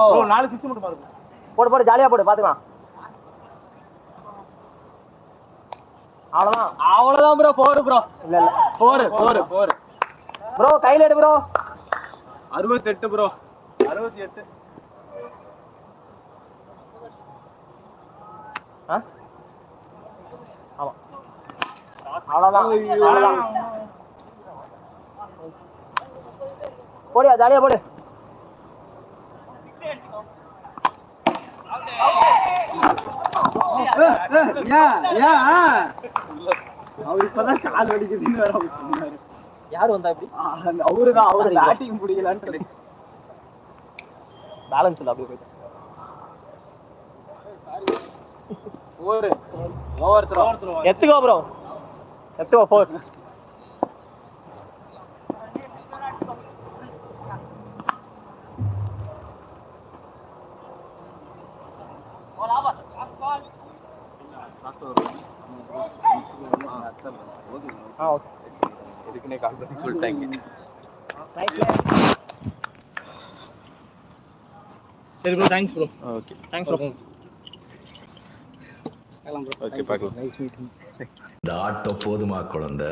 Bro 4 6 மட்டும் பாருங்க. போடு போடு ஜாலியா போடு பாத்துக்கலாம். அவ்வளவுதான் ப்ரோ. 4 ப்ரோ. இல்ல இல்ல 4 ப்ரோ. கையில எடு ப்ரோ. 68 ப்ரோ. 68. ஆமா அவ்வளவுதான். போடியா ஜாலியா போடு. அவர் இப்பதான் கால் வலிக்குதுன்னு வேற சொன்னாரு. யாரு வந்தா இப்படி? அவருதான். அவரு பேட்டிங் பிடிக்கலான்னு பேலன்ஸ் இல்ல அப்படியே போயிட்டு. Over throw. எத்துக்கோ ப்ரோ. எத்துக்கோ 4. எதுக்குன்னே கால் பண்ணி சொல்லிட்டாங்க. சரி bro. Thanks bro. Okay thanks bro. Okay பார்க்கலாம். இந்த ஆட்டோ போதுமா குழந்தை?